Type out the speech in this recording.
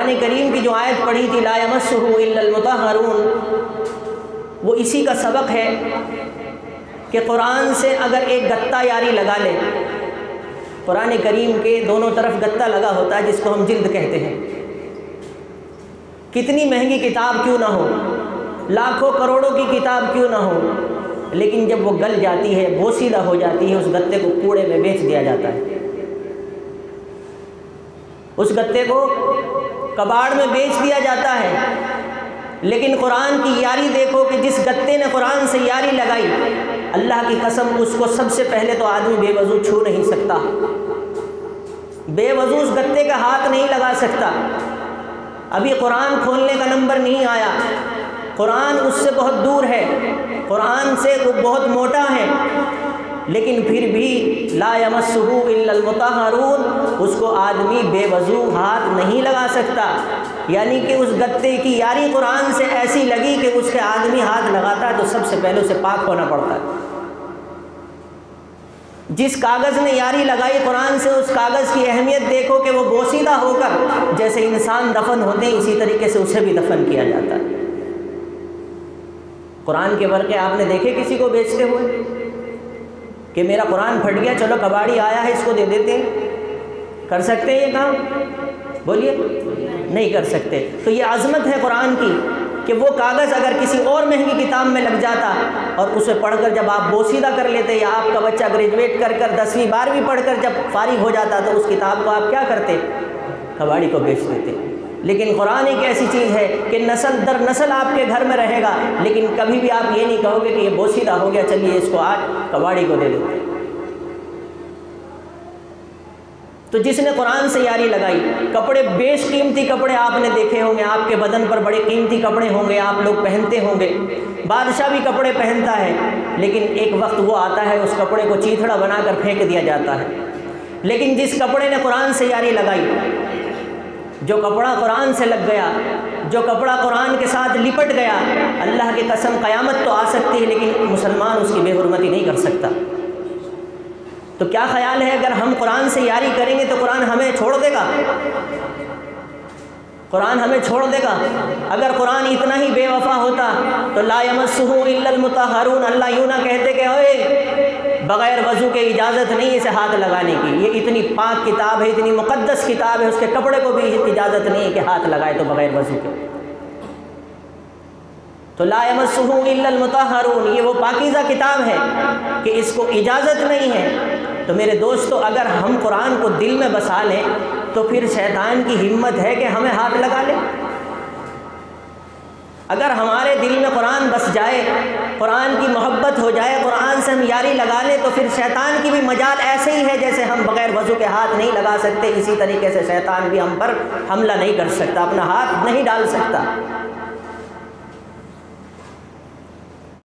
कुरान करीम की जो आयत पढ़ी थी ला यमस्सुहु इल्लल मुतहहरून, वो इसी का सबक है कि कुरान से अगर एक गत्ता यारी लगा ले, कुरान करीम के दोनों तरफ गत्ता लगा होता है जिसको हम जिल्द कहते हैं, कितनी महंगी किताब क्यों ना हो, लाखों करोड़ों की किताब क्यों ना हो, लेकिन जब वो गल जाती है, बोसीदा हो जाती है, उस गत्ते को कूड़े में बेच दिया जाता है, उस गत्ते को कबाड़ में बेच दिया जाता है। लेकिन कुरान की यारी देखो कि जिस गत्ते ने कुरान से यारी लगाई, अल्लाह की कसम उसको सबसे पहले तो आदमी बेवजू छू नहीं सकता, बेवजू उस गत्ते का हाथ नहीं लगा सकता। अभी कुरान खोलने का नंबर नहीं आया, कुरान उससे बहुत दूर है, कुरान से वो बहुत मोटा है, लेकिन फिर भी ला यमस्सुहु इल्लल मुतहहरून, उसको आदमी बेवजू हाथ नहीं लगा सकता। यानी कि उस गत्ते की यारी कुरान से ऐसी लगी कि उसके आदमी हाथ लगाता है तो सबसे पहले उसे पाक होना पड़ता है। जिस कागज़ ने यारी लगाई कुरान से, उस कागज़ की अहमियत देखो कि वो बोसीदा होकर जैसे इंसान दफन होते हैं, इसी तरीके से उसे भी दफन किया जाता है। कुरान के वर्के आपने देखे किसी को बेचते हुए कि मेरा कुरान फट गया, चलो कबाड़ी आया है इसको दे देते हैं? कर सकते हैं ये काम? बोलिए, नहीं कर सकते। तो ये अज़मत है कुरान की कि वो कागज़ अगर किसी और महंगी किताब में लग जाता और उसे पढ़कर जब आप बोसीदा कर लेते, या आपका बच्चा ग्रेजुएट कर 10वीं 12वीं पढ़कर जब फारिग हो जाता तो उस किताब को आप क्या करते? कबाड़ी को बेच देते। लेकिन कुरान एक ऐसी चीज़ है कि नस्ल दर नस्ल आपके घर में रहेगा, लेकिन कभी भी आप ये नहीं कहोगे कि ये बोसीदा हो गया, चलिए इसको आज कबाड़ी को दे देते। तो जिसने कुरान से यारी लगाई, कपड़े बेशकीमती कपड़े आपने देखे होंगे, आपके बदन पर बड़े कीमती कपड़े होंगे, आप लोग पहनते होंगे, बादशाह भी कपड़े पहनता है, लेकिन एक वक्त वो आता है उस कपड़े को चीथड़ा बनाकर फेंक दिया जाता है। लेकिन जिस कपड़े ने कुरान से यारी लगाई, जो कपड़ा कुरान से लग गया, जो कपड़ा कुरान के साथ लिपट गया, अल्लाह की कसम क़यामत तो आ सकती है लेकिन मुसलमान उसकी बेहुरमती नहीं कर सकता। तो क्या ख्याल है, अगर हम कुरान से यारी करेंगे तो कुरान हमें छोड़ देगा? कुरान हमें छोड़ देगा? अगर कुरान इतना ही बेवफा होता तो ला यमस्सुहु इल्लल मुतहहरून, अल्लाह यूँ ना कहते कि ओए बग़ैर वज़ू के इजाज़त नहीं इसे हाथ लगाने की, ये इतनी पाक किताब है, इतनी मुक़द्दस किताब है, उसके कपड़े को भी इजाज़त नहीं है कि हाथ लगाए तो बग़ैर वज़ू के। तो ला यमस्सुहु इल्लल मुतहहरून, ये वो पाकीज़ा किताब है कि इसको इजाज़त नहीं है। तो मेरे दोस्तों, अगर हम कुरान को दिल में बसा लें तो फिर शैतान की हिम्मत है कि हमें हाथ लगा ले? अगर हमारे दिल में कुरान बस जाए, कुरान की मोहब्बत हो जाए, कुरान से हम यारी लगा लें, तो फिर शैतान की भी मजाल ऐसे ही है जैसे हम बग़ैर वज़ू के हाथ नहीं लगा सकते, इसी तरीके से शैतान भी हम पर हमला नहीं कर सकता, अपना हाथ नहीं डाल सकता।